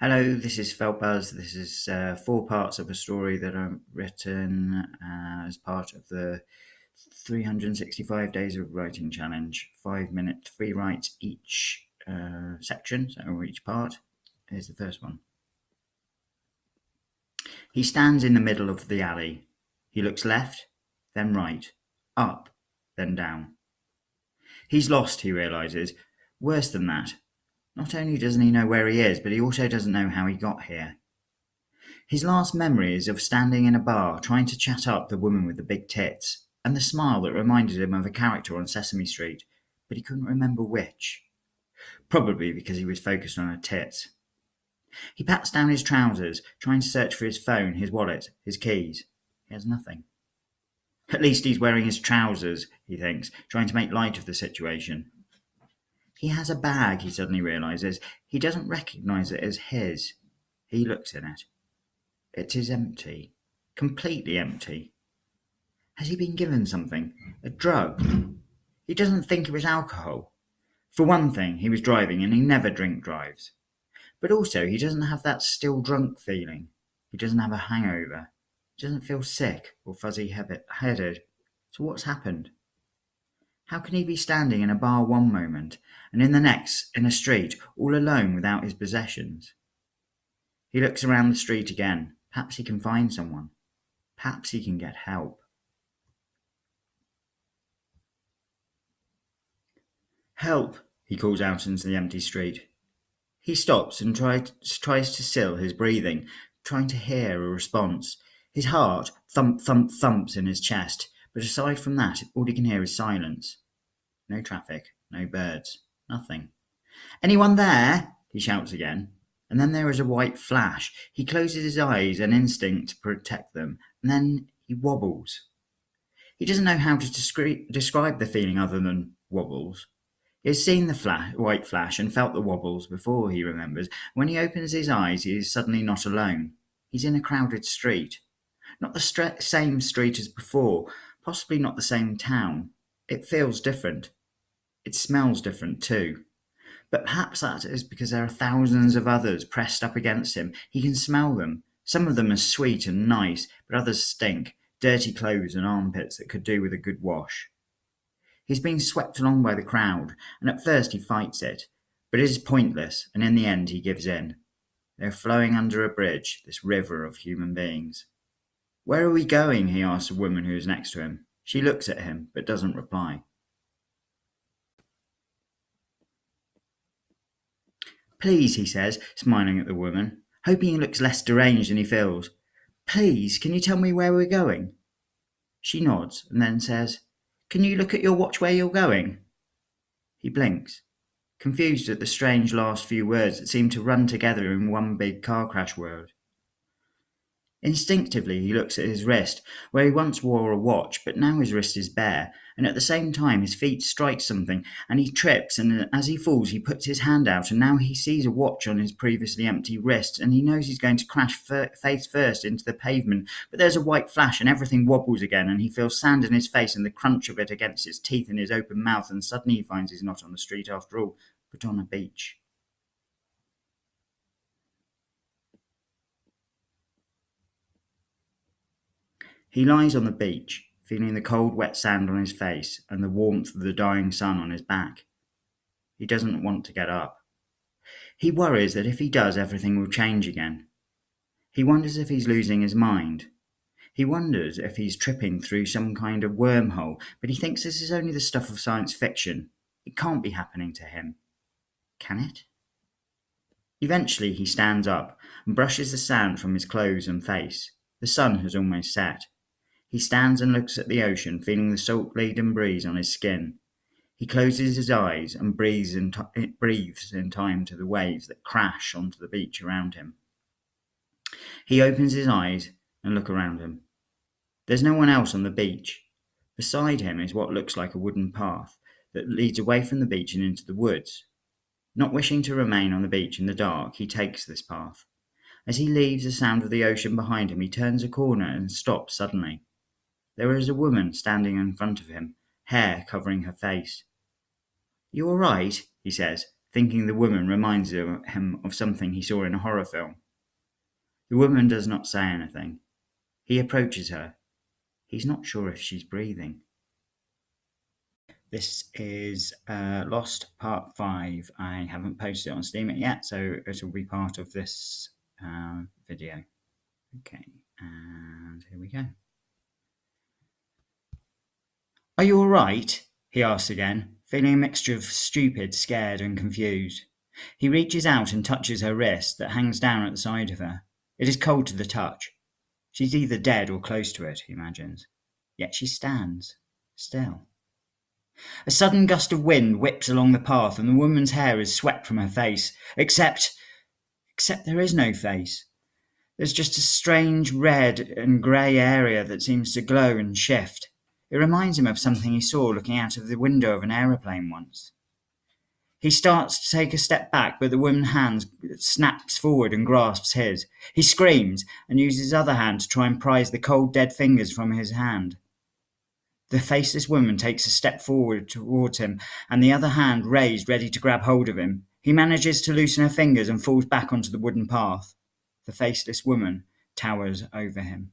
Hello, this is Feltbuzz. This is four parts of a story that I've written as part of the 365 Days of Writing Challenge. 5-minute free writes each section, so each part. Here's the first one. He stands in the middle of the alley. He looks left, then right, up, then down. He's lost, he realises. Worse than that. Not only doesn't he know where he is, but he also doesn't know how he got here. His last memory is of standing in a bar trying to chat up the woman with the big tits, and the smile that reminded him of a character on Sesame Street, but he couldn't remember which. Probably because he was focused on her tits. He pats down his trousers, trying to search for his phone, his wallet, his keys. He has nothing. At least he's wearing his trousers, he thinks, trying to make light of the situation. He has a bag, he suddenly realises. He doesn't recognise it as his. He looks in it. It is empty. Completely empty. Has he been given something? A drug? He doesn't think it was alcohol. For one thing, he was driving and he never drink drives. But also, he doesn't have that still drunk feeling. He doesn't have a hangover. He doesn't feel sick or fuzzy-headed. So what's happened? How can he be standing in a bar one moment, and in the next in a street, all alone without his possessions? He looks around the street again. Perhaps he can find someone. Perhaps he can get help. Help! He calls out into the empty street. He stops and tries to still his breathing, trying to hear a response. His heart thumps in his chest, but aside from that, all he can hear is silence. No traffic, no birds, nothing. Anyone there? He shouts again. And then there is a white flash. He closes his eyes, an instinct to protect them, and then he wobbles. He doesn't know how to describe the feeling other than wobbles. He has seen the white flash and felt the wobbles before, he remembers. When he opens his eyes, he is suddenly not alone. He's in a crowded street. Not the same street as before, possibly not the same town. It feels different. It smells different too. But perhaps that is because there are thousands of others pressed up against him. He can smell them. Some of them are sweet and nice, but others stink. Dirty clothes and armpits that could do with a good wash. He's being swept along by the crowd, and at first he fights it. But it is pointless, and in the end he gives in. They are flowing under a bridge, this river of human beings. Where are we going? He asks a woman who is next to him. She looks at him, but doesn't reply. Please, he says, smiling at the woman, hoping he looks less deranged than he feels. Please, can you tell me where we're going? She nods and then says, Can you look at your watch where you're going? He blinks, confused at the strange last few words that seem to run together in one big car crash word. Instinctively he looks at his wrist, where he once wore a watch, but now his wrist is bare, and at the same time his feet strike something, and he trips, and as he falls he puts his hand out, and now he sees a watch on his previously empty wrist, and he knows he's going to crash face first into the pavement, but there's a white flash, and everything wobbles again, and he feels sand in his face and the crunch of it against his teeth in his open mouth, and suddenly he finds he's not on the street after all, but on a beach. He lies on the beach, feeling the cold wet sand on his face and the warmth of the dying sun on his back. He doesn't want to get up. He worries that if he does, everything will change again. He wonders if he's losing his mind. He wonders if he's tripping through some kind of wormhole, but he thinks this is only the stuff of science fiction. It can't be happening to him. Can it? Eventually he stands up and brushes the sand from his clothes and face. The sun has almost set. He stands and looks at the ocean, feeling the salt-laden breeze on his skin. He closes his eyes and breathes in time to the waves that crash onto the beach around him. He opens his eyes and looks around him. There's no one else on the beach. Beside him is what looks like a wooden path that leads away from the beach and into the woods. Not wishing to remain on the beach in the dark, he takes this path. As he leaves the sound of the ocean behind him, he turns a corner and stops suddenly. There is a woman standing in front of him, hair covering her face. You all right? He says, thinking the woman reminds him of something he saw in a horror film. The woman does not say anything. He approaches her. He's not sure if she's breathing. This is Lost Part 5. I haven't posted it on Steam yet, so it will be part of this video. Okay, and here we go. Are you all right? He asks again, feeling a mixture of stupid, scared, and confused. He reaches out and touches her wrist that hangs down at the side of her. It is cold to the touch. She's either dead or close to it, he imagines. Yet she stands, still. A sudden gust of wind whips along the path, and the woman's hair is swept from her face, except there is no face. There's just a strange red and grey area that seems to glow and shift. It reminds him of something he saw looking out of the window of an aeroplane once. He starts to take a step back, but the woman's hand snaps forward and grasps his. He screams and uses his other hand to try and prise the cold, dead fingers from his hand. The faceless woman takes a step forward towards him, and the other hand raised, ready to grab hold of him. He manages to loosen her fingers and falls back onto the wooden path. The faceless woman towers over him.